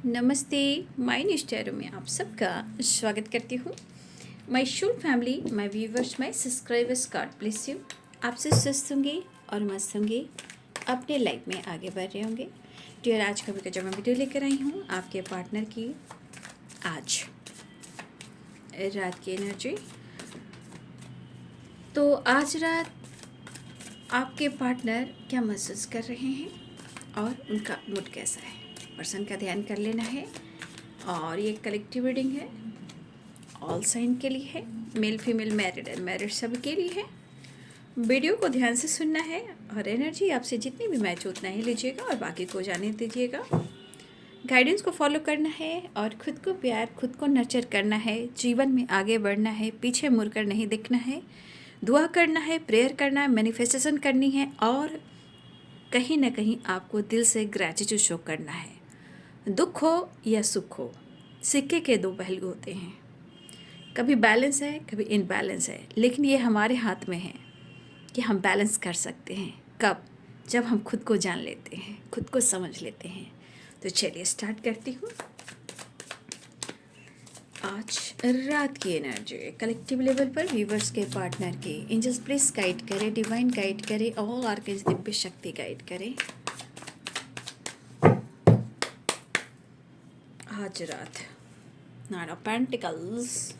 नमस्ते। माय निष्ठैरों में आप सबका स्वागत करती हूँ। My Shool family, my viewers, my subscribers, God bless you. आपसे स्वस्थ होंगे और मस्त होंगे, अपने लाइफ में आगे बढ़ रहे होंगे। डियर, आज का जो मैं वीडियो लेकर आई हूँ आपके पार्टनर की आज रात की एनर्जी। तो आज रात आपके पार्टनर क्या महसूस कर रहे हैं और उनका मूड कैसा है, पर्सन का ध्यान कर लेना है। और ये कलेक्टिव रीडिंग है, ऑल साइन के लिए है, मेल फीमेल मैरिड अनमैरिड सब के लिए है। वीडियो को ध्यान से सुनना है और एनर्जी आपसे जितनी भी मैच उतना ही लीजिएगा और बाकी को जाने दीजिएगा। गाइडेंस को फॉलो करना है और खुद को प्यार, खुद को नर्चर करना है। जीवन में आगे बढ़ना है, पीछे मुड़कर नहीं देखना है। दुआ करना है, प्रेयर करना है, मैनिफेस्टेशन करनी है और कहीं ना कहीं आपको दिल से ग्रैटिट्यूड शो करना है। दुख हो या सुख हो, सिक्के के दो पहलू होते हैं। कभी बैलेंस है, कभी इनबैलेंस है, लेकिन ये हमारे हाथ में है कि हम बैलेंस कर सकते हैं। कब? जब हम खुद को जान लेते हैं, खुद को समझ लेते हैं। तो चलिए स्टार्ट करती हूँ आज रात की एनर्जी कलेक्टिव लेवल पर व्यूवर्स के पार्टनर के। एंजल्स प्लीज गाइड करें, डिवाइन गाइड करें, ऑल आर्केंज दिव्य शक्ति गाइड करें आज रात। नाइन ऑफ पेंटिकल्स,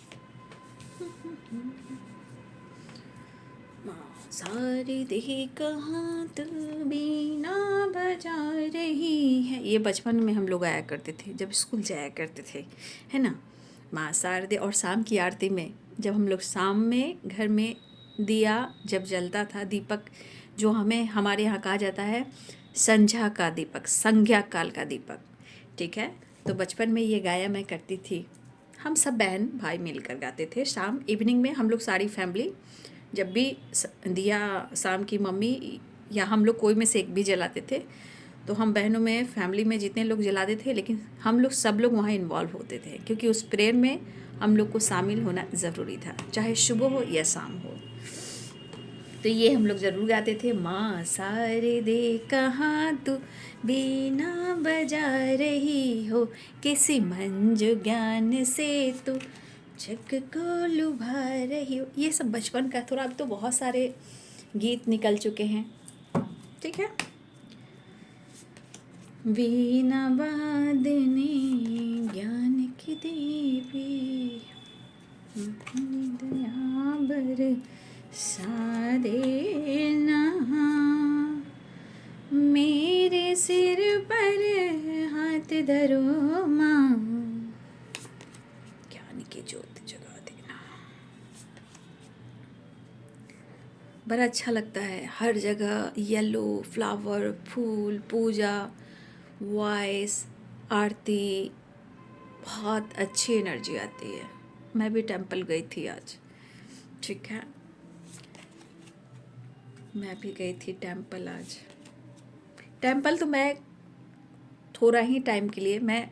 सारी देह कहाँ तू बीना बजा रही है। ये बचपन में हम लोग आया करते थे जब स्कूल जाया करते थे, है ना। माँ शारदे और शाम की आरती में जब हम लोग शाम में घर में दिया जब जलता था, दीपक जो हमें हमारे यहाँ कहा जाता है संध्या का दीपक, संध्या काल का दीपक, ठीक है। तो बचपन में ये गाया मैं करती थी। हम सब बहन भाई मिलकर गाते थे। शाम इवनिंग में हम लोग सारी फैमिली जब भी दिया शाम की मम्मी या हम लोग कोई में से एक भी जलाते थे, तो हम बहनों में फैमिली में जितने लोग जलाते थे, लेकिन हम लोग सब लोग वहाँ इन्वॉल्व होते थे क्योंकि उस प्रेयर में हम लोग को शामिल होना ज़रूरी था, चाहे सुबह हो या शाम हो। तो ये हम लोग ज़रूर गाते थे। माँ सारे दे कहाँ तू बीना बजा रही हो, किसी मंजू ज्ञान से तू जग को लुभा रही हो। ये सब बचपन का, थोड़ा अब तो बहुत सारे गीत निकल चुके हैं, ठीक है। वीणा वादने ज्ञान की देवी, दया बरसा देना मेरे सिर पर हाथ धरो माँ, ज्ञान की ज्योत जगा देना। बड़ा अच्छा लगता है। हर जगह येलो फ्लावर, फूल, पूजा, वॉइस, आरती, बहुत अच्छी एनर्जी आती है। मैं भी टेंपल गई थी आज, ठीक है। मैं भी गई थी टेंपल आज। टेंपल तो मैं थोड़ा ही टाइम के लिए, मैं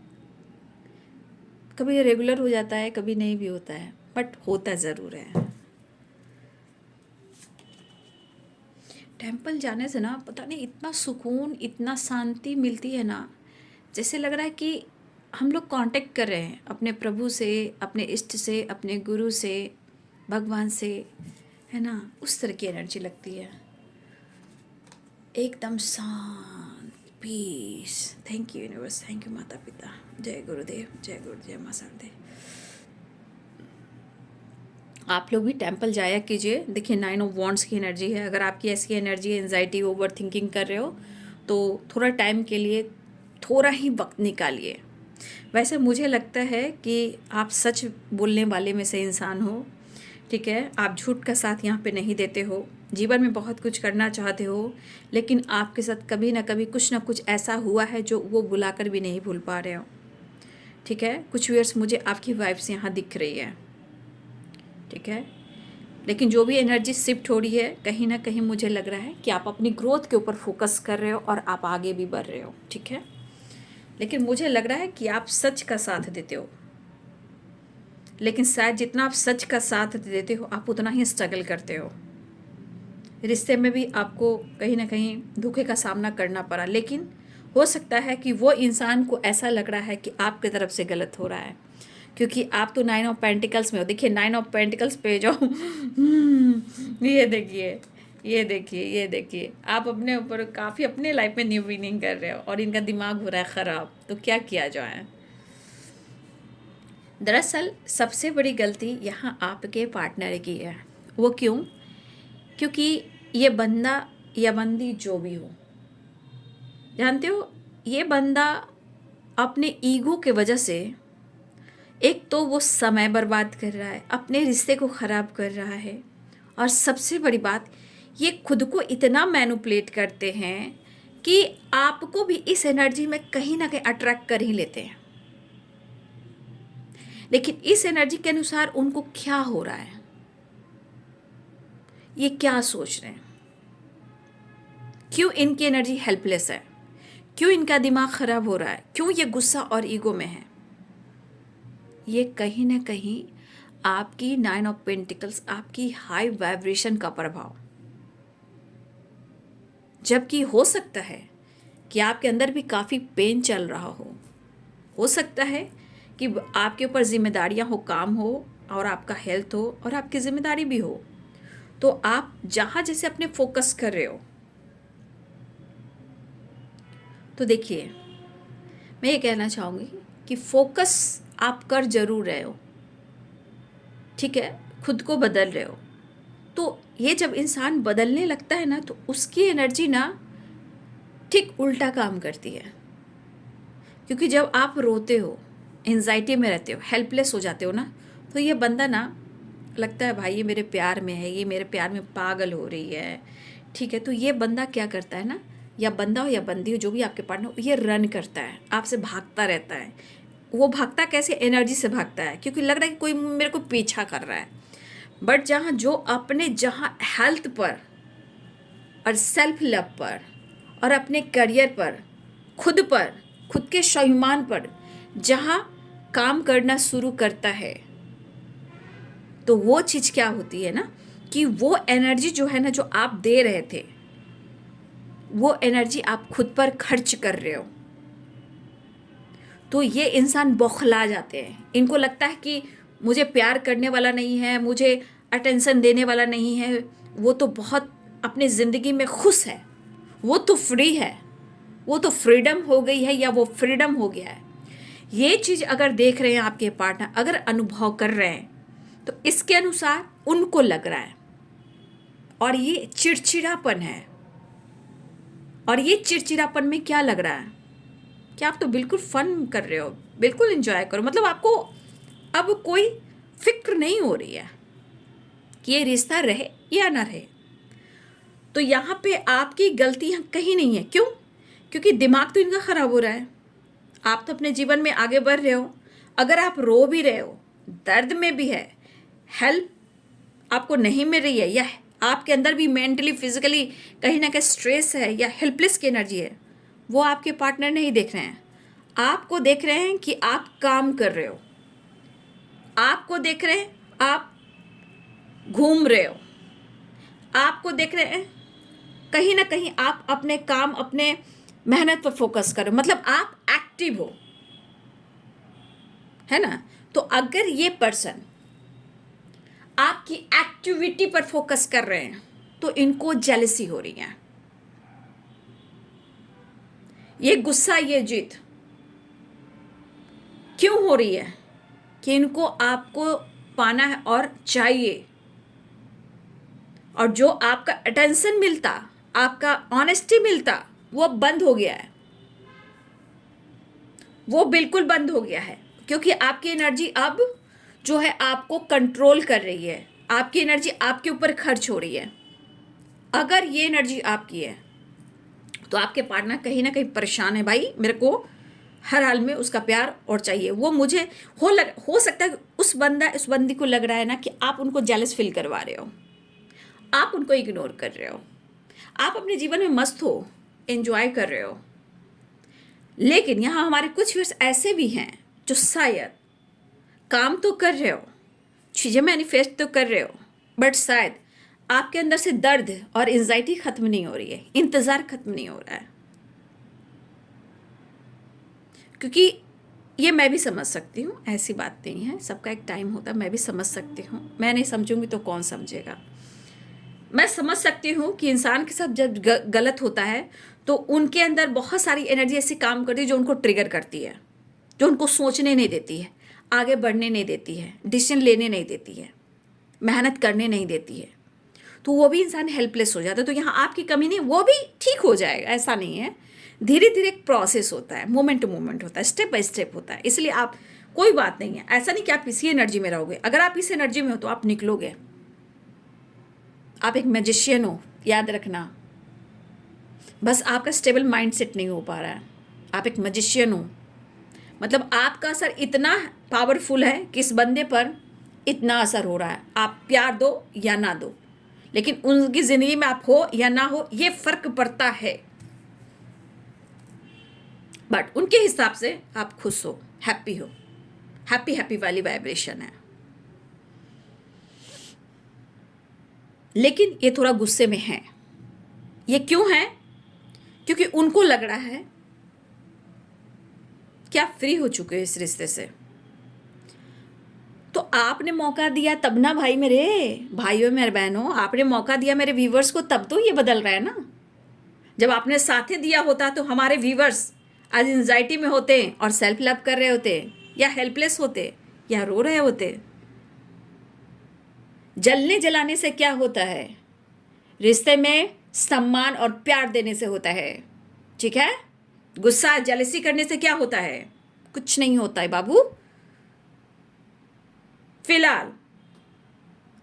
कभी रेगुलर हो जाता है, कभी नहीं भी होता है, बट होता ज़रूर है। टेंपल जाने से ना पता नहीं इतना सुकून, इतना शांति मिलती है ना, जैसे लग रहा है कि हम लोग कांटेक्ट कर रहे हैं अपने प्रभु से, अपने इष्ट से, अपने गुरु से, भगवान से, है ना। उस तरह की एनर्जी लगती है, एकदम शांत, peace. Thank you universe, thank you माता पिता, जय गुरुदेव, जय गुरु, जय माँ शारदे। आप लोग भी टेंपल जाया कीजिए। देखिए 9 ऑफ वॉन्ड्स की एनर्जी है। अगर आपकी ऐसी एनर्जी, एंजाइटी, ओवर थिंकिंग कर रहे हो तो थोड़ा टाइम के लिए थोड़ा ही वक्त निकालिए। वैसे मुझे लगता है कि आप सच बोलने वाले में से इंसान हो, ठीक है। आप झूठ का साथ यहाँ पे नहीं देते हो। जीवन में बहुत कुछ करना चाहते हो, लेकिन आपके साथ कभी ना कभी कुछ ना कुछ ऐसा हुआ है जो वो बुलाकर भी नहीं भूल पा रहे हो, ठीक है। कुछ व्यूअर्स मुझे आपकी वाइब्स यहाँ दिख रही है, ठीक है। लेकिन जो भी एनर्जी शिफ्ट हो रही है, कहीं ना कहीं मुझे लग रहा है कि आप अपनी ग्रोथ के ऊपर फोकस कर रहे हो और आप आगे भी बढ़ रहे हो, ठीक है। लेकिन मुझे लग रहा है कि आप सच का साथ देते हो, लेकिन शायद जितना आप सच का साथ देते हो आप उतना ही स्ट्रगल करते हो। रिश्ते में भी आपको कहीं ना कहीं धोखे का सामना करना पड़ा, लेकिन हो सकता है कि वो इंसान को ऐसा लग रहा है कि आपकी तरफ से गलत हो रहा है, क्योंकि आप तो 9 ऑफ पेंटिकल्स में हो। देखिए 9 ऑफ पेंटिकल्स पे जाओ। ये देखिए, ये देखिए, ये देखिए, आप अपने ऊपर काफ़ी अपने लाइफ में न्यू बिगिनिंग कर रहे हो और इनका दिमाग हो रहा है ख़राब, तो क्या किया जाए। दरअसल सबसे बड़ी गलती यहाँ आपके पार्टनर की है। वो क्यों? क्योंकि ये बंदा या बंदी जो भी हो, जानते हो, ये बंदा अपने ईगो के वजह से एक तो वो समय बर्बाद कर रहा है, अपने रिश्ते को ख़राब कर रहा है, और सबसे बड़ी बात, ये खुद को इतना मैनिपुलेट करते हैं कि आपको भी इस एनर्जी में कहीं ना कहीं अट्रैक्ट कर ही लेते हैं। लेकिन इस एनर्जी के अनुसार उनको क्या हो रहा है, ये क्या सोच रहे हैं, क्यों इनकी एनर्जी हेल्पलेस है, क्यों इनका दिमाग ख़राब हो रहा है, क्यों ये गुस्सा और ईगो में है, ये कहीं ना कहीं आपकी 9 ऑफ पेंटिकल्स, आपकी हाई वाइब्रेशन का प्रभाव। जबकि हो सकता है कि आपके अंदर भी काफ़ी पेन चल रहा हो सकता है कि आपके ऊपर जिम्मेदारियां हो, काम हो, और आपका हेल्थ हो, और आपकी जिम्मेदारी भी हो, तो आप जहाँ जैसे अपने फोकस कर रहे हो। तो देखिए, मैं ये कहना चाहूँगी कि फोकस आप कर जरूर रहे हो, ठीक है, खुद को बदल रहे हो। तो ये जब इंसान बदलने लगता है ना, तो उसकी एनर्जी ना ठीक उल्टा काम करती है। क्योंकि जब आप रोते हो, एंजाइटी में रहते हो, हेल्पलेस हो जाते हो ना, तो ये बंदा ना लगता है भाई ये मेरे प्यार में है, ये मेरे प्यार में पागल हो रही है, ठीक है। तो ये बंदा क्या करता है ना, या बंदा हो या बंदी हो, जो भी आपके पार्टनर हो, ये रन करता है, आपसे भागता रहता है। वो भागता कैसे? एनर्जी से भागता है, क्योंकि लग रहा है कि कोई मेरे को पीछा कर रहा है। बट जहाँ हेल्थ पर और सेल्फ लव पर और अपने करियर पर, खुद के स्वाभिमान पर जहाँ काम करना शुरू करता है, तो वो चीज़ क्या होती है ना, कि वो एनर्जी जो है ना, जो आप दे रहे थे, वो एनर्जी आप खुद पर खर्च कर रहे हो। तो ये इंसान बौखला जाते हैं। इनको लगता है कि मुझे प्यार करने वाला नहीं है, मुझे अटेंशन देने वाला नहीं है, वो तो बहुत अपने ज़िंदगी में खुश है, वो तो फ्री है, वो तो फ्रीडम हो गई है, या वो फ्रीडम हो गया है। ये चीज़ अगर देख रहे हैं आपके पार्टनर, अगर अनुभव कर रहे हैं, तो इसके अनुसार उनको लग रहा है, और ये चिड़चिड़ापन है। और ये चिड़चिड़ापन में क्या लग रहा है कि आप तो बिल्कुल फन कर रहे हो, बिल्कुल एंजॉय करो, मतलब आपको अब कोई फिक्र नहीं हो रही है कि ये रिश्ता रहे या ना रहे। तो यहाँ पे आपकी गलती कहीं नहीं है। क्यों? क्योंकि दिमाग तो इनका ख़राब हो रहा है। आप तो अपने जीवन में आगे बढ़ रहे हो। अगर आप रो भी रहे हो, दर्द में भी है, हेल्प आपको नहीं मिल रही है, या आपके अंदर भी मेंटली फिजिकली कहीं ना कहीं स्ट्रेस है, या हेल्पलेस की एनर्जी है, वो आपके पार्टनर नहीं देख रहे हैं। आपको देख रहे हैं कि आप काम कर रहे हो, आपको देख रहे हैं आप घूम रहे हो, आपको देख रहे हैं कहीं ना कहीं आप अपने काम, अपने मेहनत पर फोकस करो, मतलब आप एक्टिव हो, है ना। तो अगर ये पर्सन आपकी एक्टिविटी पर फोकस कर रहे हैं, तो इनको जेलसी हो रही है, ये गुस्सा, ये जिद क्यों हो रही है? कि इनको आपको पाना है और चाहिए, और जो आपका अटेंशन मिलता, आपका ऑनेस्टी मिलता, वो अब बंद हो गया है, वो बिल्कुल बंद हो गया है। क्योंकि आपकी एनर्जी अब जो है आपको कंट्रोल कर रही है, आपकी एनर्जी आपके ऊपर खर्च हो रही है। अगर ये एनर्जी आपकी है, तो आपके पार्टनर कहीं ना कहीं परेशान है, भाई मेरे को हर हाल में उसका प्यार और चाहिए। वो मुझे हो सकता है उस बंदी को लग रहा है ना कि आप उनको जेलस फील करवा रहे हो, आप उनको इग्नोर कर रहे हो, आप अपने जीवन में मस्त हो, एंजॉय कर रहे हो। लेकिन यहाँ हमारे कुछ व्यूअर्स ऐसे भी हैं जो शायद काम तो कर रहे हो, चीज़ें मैनिफेस्ट तो कर रहे हो, बट शायद आपके अंदर से दर्द और एंजाइटी ख़त्म नहीं हो रही है, इंतज़ार ख़त्म नहीं हो रहा है। क्योंकि ये मैं भी समझ सकती हूँ, ऐसी बात नहीं है, सबका एक टाइम होता है, मैं भी समझ सकती हूँ। मैं नहीं समझूंगी तो कौन समझेगा। मैं समझ सकती हूँ कि इंसान के साथ जब गलत होता है तो उनके अंदर बहुत सारी एनर्जी ऐसी काम करती है जो उनको ट्रिगर करती है, जो उनको सोचने नहीं देती है, आगे बढ़ने नहीं देती है, डिसीजन लेने नहीं देती है, मेहनत करने नहीं देती है। तो वो भी इंसान हेल्पलेस हो जाता है। तो यहाँ आपकी कमी नहीं, वो भी ठीक हो जाएगा, ऐसा नहीं है। धीरे धीरे एक प्रोसेस होता है, मोमेंट टू मोमेंट होता है, स्टेप बाय स्टेप होता है। इसलिए आप, कोई बात नहीं है, ऐसा नहीं कि आप इसी एनर्जी में रहोगे। अगर आप इस एनर्जी में हो तो आप निकलोगे। आप एक मैजिशियन हो, याद रखना। बस आपका स्टेबल माइंड सेट नहीं हो पा रहा है। आप एक मैजिशियन हो, मतलब आपका असर इतना पावरफुल है कि इस बंदे पर इतना असर हो रहा है। आप प्यार दो या ना दो, लेकिन उनकी ज़िंदगी में आप हो या ना हो, ये फ़र्क पड़ता है। बट उनके हिसाब से आप खुश हो, हैप्पी हो। हैप्पी हैप्पी वाली वाइब्रेशन है। लेकिन ये थोड़ा गुस्से में है। ये क्यों है? क्योंकि उनको लग रहा है कि आप फ्री हो चुके हो इस रिश्ते से। तो आपने मौका दिया तब ना भाई, मेरे भाइयों मेरे बहनों, आपने मौका दिया मेरे व्यूवर्स को, तब तो ये बदल रहा है ना। जब आपने साथ दिया होता तो हमारे व्यूवर्स आज एंजाइटी में होते और सेल्फ लव कर रहे होते, या हेल्पलेस होते, या रो रहे होते। जलने जलाने से क्या होता है? रिश्ते में सम्मान और प्यार देने से होता है, ठीक है? गुस्सा जेलसी करने से क्या होता है? कुछ नहीं होता है बाबू। फिलहाल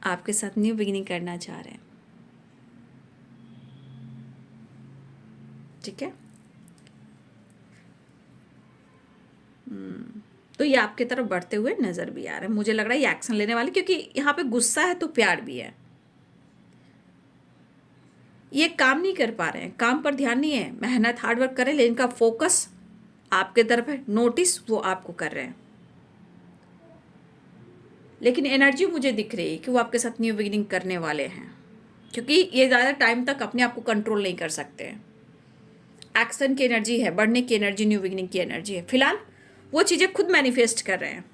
आपके साथ न्यू बिगिनिंग करना चाह रहे हैं, ठीक है? तो ये आपकी तरफ बढ़ते हुए नजर भी आ रहा है। मुझे लग रहा है ये एक्शन लेने वाले, क्योंकि यहाँ पे गुस्सा है तो प्यार भी है। ये काम नहीं कर पा रहे हैं, काम पर ध्यान नहीं है, मेहनत हार्डवर्क करें, लेकिन इनका फोकस आपके तरफ है, नोटिस वो आपको कर रहे हैं। लेकिन एनर्जी मुझे दिख रही है कि वो आपके साथ न्यू बिगिनिंग करने वाले हैं, क्योंकि ये ज़्यादा टाइम तक अपने आप को कंट्रोल नहीं कर सकते हैं। एक्शन की एनर्जी है, बढ़ने की एनर्जी, न्यू बिगिनिंग की एनर्जी है। फिलहाल वो चीज़ें खुद मैनिफेस्ट कर रहे हैं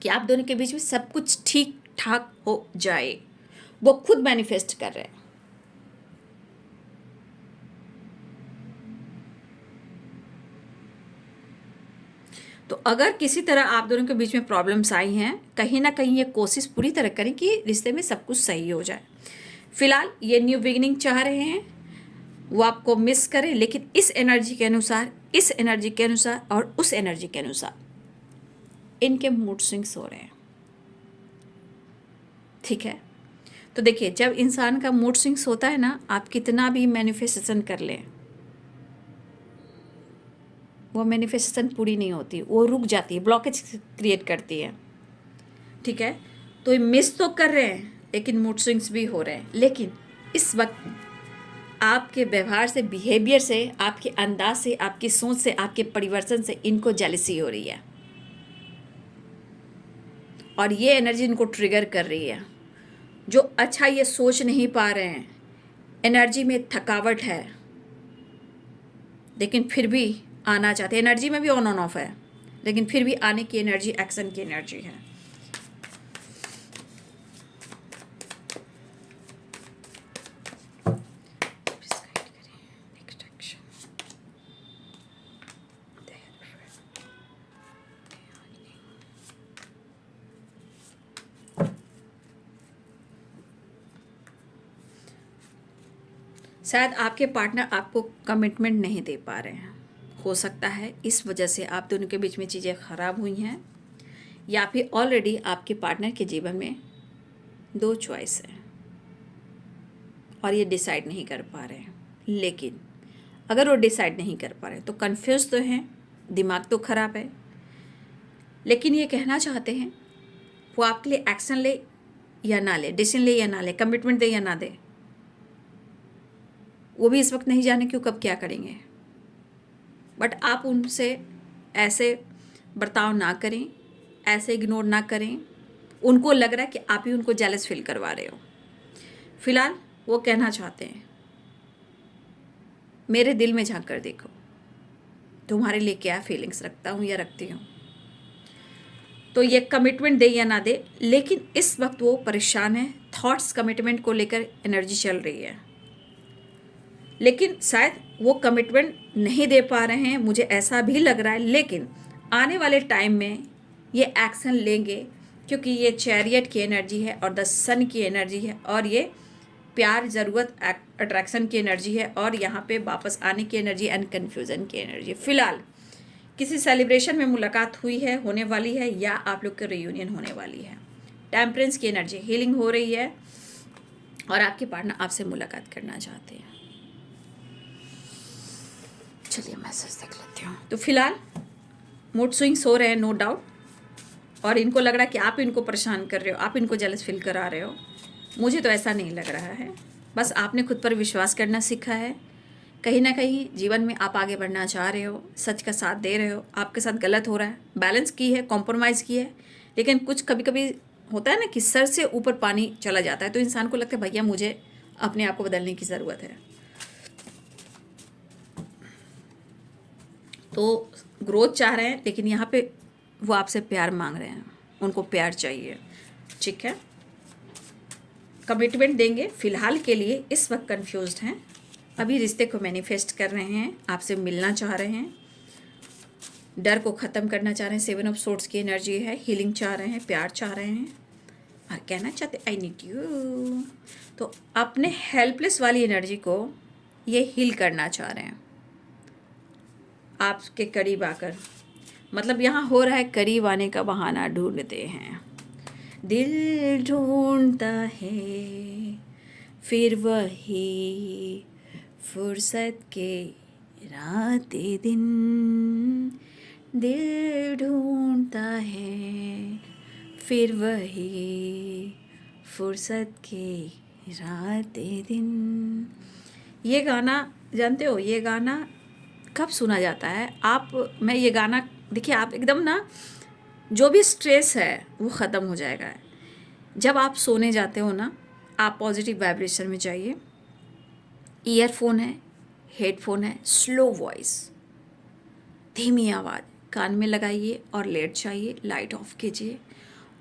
कि आप दोनों के बीच में सब कुछ ठीक ठाक हो जाए। वो खुद मैनिफेस्ट कर रहे हैं। तो अगर किसी तरह आप दोनों के बीच में प्रॉब्लम्स आई हैं, कहीं ना कहीं ये कोशिश पूरी तरह करें कि रिश्ते में सब कुछ सही हो जाए। फिलहाल ये न्यू बिगिनिंग चाह रहे हैं, वो आपको मिस करें, लेकिन इस एनर्जी के अनुसार, इस एनर्जी के अनुसार और उस एनर्जी के अनुसार इनके मूड स्विंग्स हो रहे हैं, ठीक है? तो देखिए, जब इंसान का मूड स्विंग्स होता है ना, आप कितना भी मैनिफेस्टेशन कर लें, वो मैनिफेस्टेशन पूरी नहीं होती, वो रुक जाती है, ब्लॉकेज क्रिएट करती है, ठीक है? तो ये मिस तो कर रहे हैं, लेकिन मूड स्विंग्स भी हो रहे हैं। लेकिन इस वक्त आपके व्यवहार से, बिहेवियर से, आपके अंदाज से, आपकी सोच से, आपके परिवर्तन से इनको जेलसी हो रही है, और ये एनर्जी इनको ट्रिगर कर रही है। जो अच्छा ये सोच नहीं पा रहे हैं, एनर्जी में थकावट है, लेकिन फिर भी आना चाहते हैं। एनर्जी में भी ऑन ऑफ है, लेकिन फिर भी आने की एनर्जी, एक्शन की एनर्जी है। शायद आपके पार्टनर आपको कमिटमेंट नहीं दे पा रहे हैं, हो सकता है इस वजह से आप दोनों के बीच में चीज़ें ख़राब हुई हैं, या फिर ऑलरेडी आपके पार्टनर के जीवन में दो चॉइस है और ये डिसाइड नहीं कर पा रहे हैं। लेकिन अगर वो डिसाइड नहीं कर पा रहे तो कन्फ्यूज तो हैं, दिमाग तो ख़राब है, लेकिन ये कहना चाहते हैं वो आपके लिए एक्शन ले या ना ले, डिसीजन ले या ना ले, कमिटमेंट दे या ना दे, वो भी इस वक्त नहीं जाने क्यों कब क्या करेंगे। बट आप उनसे ऐसे बर्ताव ना करें, ऐसे इग्नोर ना करें। उनको लग रहा है कि आप ही उनको जेलस फील करवा रहे हो। फिलहाल वो कहना चाहते हैं, मेरे दिल में झांक कर देखो, तुम्हारे लिए क्या फीलिंग्स रखता हूँ या रखती हूँ। तो ये कमिटमेंट दे या ना दे, लेकिन इस वक्त वो परेशान है, थॉट्स कमिटमेंट को लेकर एनर्जी चल रही है, लेकिन शायद वो कमिटमेंट नहीं दे पा रहे हैं, मुझे ऐसा भी लग रहा है। लेकिन आने वाले टाइम में ये एक्शन लेंगे, क्योंकि ये चैरियट की एनर्जी है और द सन की एनर्जी है, और ये प्यार, ज़रूरत, अट्रैक्शन की एनर्जी है, और यहाँ पे वापस आने की एनर्जी एंड कन्फ्यूज़न की एनर्जी। फ़िलहाल किसी सेलिब्रेशन में मुलाकात हुई है, होने वाली है, या आप लोग की रियूनियन होने वाली है। टेम्परेंस की एनर्जी, हीलिंग हो रही है, और आपके पार्टनर आपसे मुलाकात करना चाहते हैं। चलिए मैसेज देख लेती हूँ। तो फिलहाल मूड स्विंग्स हो रहे हैं, नो डाउट, और इनको लग रहा है कि आप इनको परेशान कर रहे हो, आप इनको जेलस फील करा रहे हो। मुझे तो ऐसा नहीं लग रहा है, बस आपने खुद पर विश्वास करना सीखा है। कहीं ना कहीं जीवन में आप आगे बढ़ना चाह रहे हो, सच का साथ दे रहे हो, आपके साथ गलत हो रहा है, बैलेंस की है, कॉम्प्रोमाइज़ की है, लेकिन कुछ कभी कभी होता है ना कि सर से ऊपर पानी चला जाता है, तो इंसान को लगता है भैया मुझे अपने आप को बदलने की ज़रूरत है। तो ग्रोथ चाह रहे हैं, लेकिन यहाँ पे वो आपसे प्यार मांग रहे हैं, उनको प्यार चाहिए, ठीक है। कमिटमेंट देंगे, फ़िलहाल के लिए इस वक्त कंफ्यूज्ड हैं, अभी रिश्ते को मैनिफेस्ट कर रहे हैं, आपसे मिलना चाह रहे हैं, डर को ख़त्म करना चाह रहे हैं, 7 ऑफ सोर्ड्स की एनर्जी है, हीलिंग चाह रहे हैं, प्यार चाह रहे हैं, और कहना चाहते आई नीड यू। तो अपने हेल्पलेस वाली एनर्जी को ये हील करना चाह रहे हैं आपके करीब आकर। मतलब यहाँ हो रहा है करीब आने का बहाना ढूंढते हैं, दिल ढूंढता है फिर वही फुर्सत के रातें दिन, दिल ढूंढता है फिर वही फुर्सत के रातें दिन। ये गाना जानते हो, ये गाना कब सुना जाता है आप? मैं ये गाना देखिए, आप एकदम ना जो भी स्ट्रेस है वो ख़त्म हो जाएगा। जब आप सोने जाते हो ना, आप पॉजिटिव वाइब्रेशन में जाइए, ईयरफोन है, हेडफोन है, स्लो वॉइस, धीमी आवाज़ कान में लगाइए और लेट जाइए, लाइट ऑफ कीजिए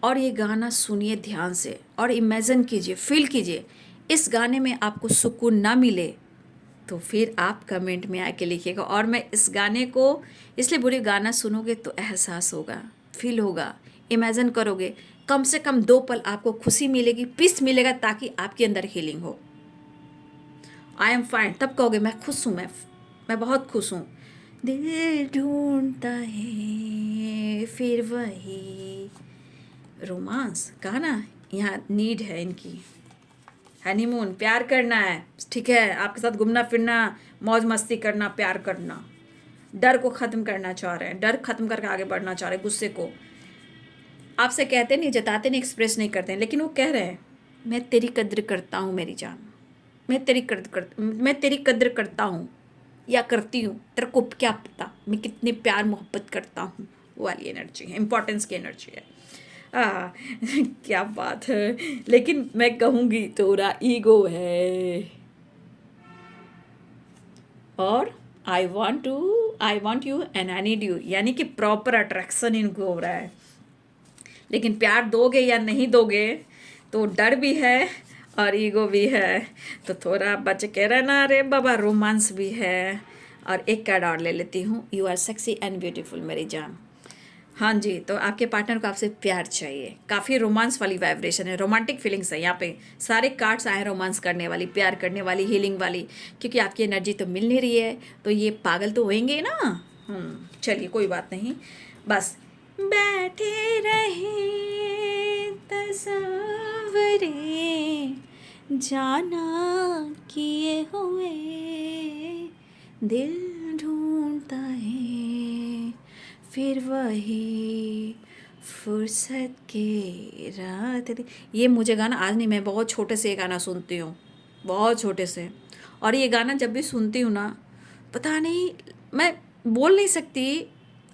और ये गाना सुनिए ध्यान से और इमेजिन कीजिए, फील कीजिए। इस गाने में आपको सुकून ना मिले तो फिर आप कमेंट में आके लिखिएगा। और मैं इस गाने को इसलिए बुरी, गाना सुनोगे तो एहसास होगा, फील होगा, इमेजिन करोगे, कम से कम 2 पल आपको खुशी मिलेगी, पीस मिलेगा, ताकि आपके अंदर हीलिंग हो। आई एम फाइन, तब कहोगे मैं खुश हूँ, मैं बहुत खुश हूँ। दिल ढूंढता है फिर वही रोमांस, कहा ना, यहाँ नीड है इनकी, हनीमून, प्यार करना है, ठीक है, आपके साथ घूमना फिरना, मौज मस्ती करना, प्यार करना, डर को ख़त्म करना चाह रहे हैं, डर ख़त्म करके आगे बढ़ना चाह रहे हैं, गुस्से को आपसे कहते नहीं, जताते नहीं, एक्सप्रेस नहीं करते हैं, लेकिन वो कह रहे हैं मैं तेरी कद्र करता हूँ मेरी जान, मैं तेरी कद्र करता हूँ या करती हूँ, तेरे को क्या पता मैं कितनी प्यार मोहब्बत करता हूँ। वो वाली एनर्जी है, इम्पोर्टेंस की एनर्जी है। क्या बात है, लेकिन मैं कहूँगी थोड़ा ईगो है, और I want you and I need you, यानी कि प्रॉपर अट्रैक्शन इनको हो रहा है। लेकिन प्यार दोगे या नहीं दोगे तो डर भी है और ईगो भी है, तो थोड़ा बच के रहना रे बाबा, रोमांस भी है। और एक कार्ड और ले लेती हूँ, you are sexy and beautiful मेरी जान। हाँ जी, तो आपके पार्टनर को आपसे प्यार चाहिए, काफ़ी रोमांस वाली वाइब्रेशन है, रोमांटिक फीलिंग्स है। यहाँ पे सारे कार्ड्स आए हैं रोमांस करने वाली, प्यार करने वाली, हीलिंग वाली, क्योंकि आपकी एनर्जी तो मिल नहीं रही है, तो ये पागल तो होंगे ना। चलिए कोई बात नहीं, बस बैठे रहे तसव्वुरे जाना किए हुए, दिल ढूंढता है फिर वही फुर्सत के रात। ये मुझे गाना आज नहीं, मैं बहुत छोटे से ये गाना सुनती हूँ, बहुत छोटे से, और ये गाना जब भी सुनती हूँ ना, पता नहीं, मैं बोल नहीं सकती,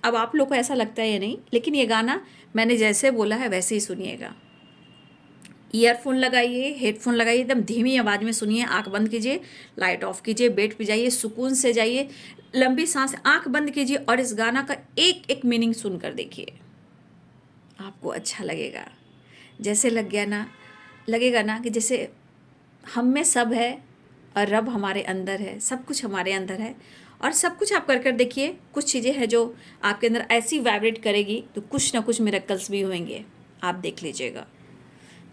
अब आप लोग को ऐसा लगता है या नहीं, लेकिन ये गाना मैंने जैसे बोला है वैसे ही सुनिएगा। ईयरफोन लगाइए, हेडफोन लगाइए, एकदम धीमी आवाज़ में सुनिए, आंख बंद कीजिए, लाइट ऑफ कीजिए, बेड पे जाइए, सुकून से जाइए, लंबी सांस, आंख बंद कीजिए और इस गाना का एक एक मीनिंग सुनकर देखिए, आपको अच्छा लगेगा। जैसे लगेगा ना कि जैसे हम में सब है और रब हमारे अंदर है, सब कुछ हमारे अंदर है। और सब कुछ आप कर देखिए, कुछ चीज़ें हैं जो आपके अंदर ऐसी वाइब्रेट करेगी तो कुछ ना कुछ मिरेकल्स भी होंगे, आप देख लीजिएगा।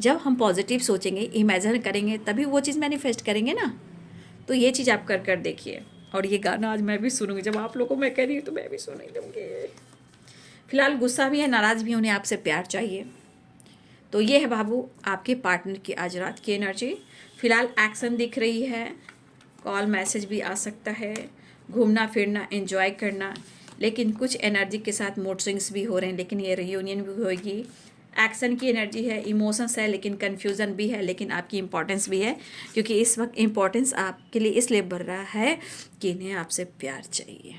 जब हम पॉजिटिव सोचेंगे, इमेजिन करेंगे, तभी वो चीज़ मैनिफेस्ट करेंगे ना। तो ये चीज़ आप कर देखिए। और ये गाना आज मैं भी सुनूंगी, जब आप लोगों को मैं कह रही हूँ तो मैं भी सुन दूँगी। फिलहाल गुस्सा भी है, नाराज़ भी, उन्हें आपसे प्यार चाहिए। तो ये है बाबू आपके पार्टनर की आज रात की एनर्जी। फिलहाल एक्शन दिख रही है, कॉल मैसेज भी आ सकता है, घूमना फिरना एंजॉय करना, लेकिन कुछ एनर्जी के साथ मूड स्विंग्स भी हो रहे हैं, लेकिन ये रियूनियन भी होगी। एक्शन की एनर्जी है, इमोशंस है, लेकिन कन्फ्यूज़न भी है, लेकिन आपकी इंपॉर्टेंस भी है, क्योंकि इस वक्त इंपॉर्टेंस आपके लिए इसलिए बढ़ रहा है कि इन्हें आपसे प्यार चाहिए।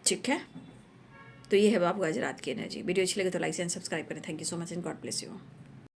ठीक है, तो ये है बाबू आज रात की एनर्जी। वीडियो अच्छी लगे तो लाइक एंड सब्सक्राइब करें। Thank you so much and God bless you.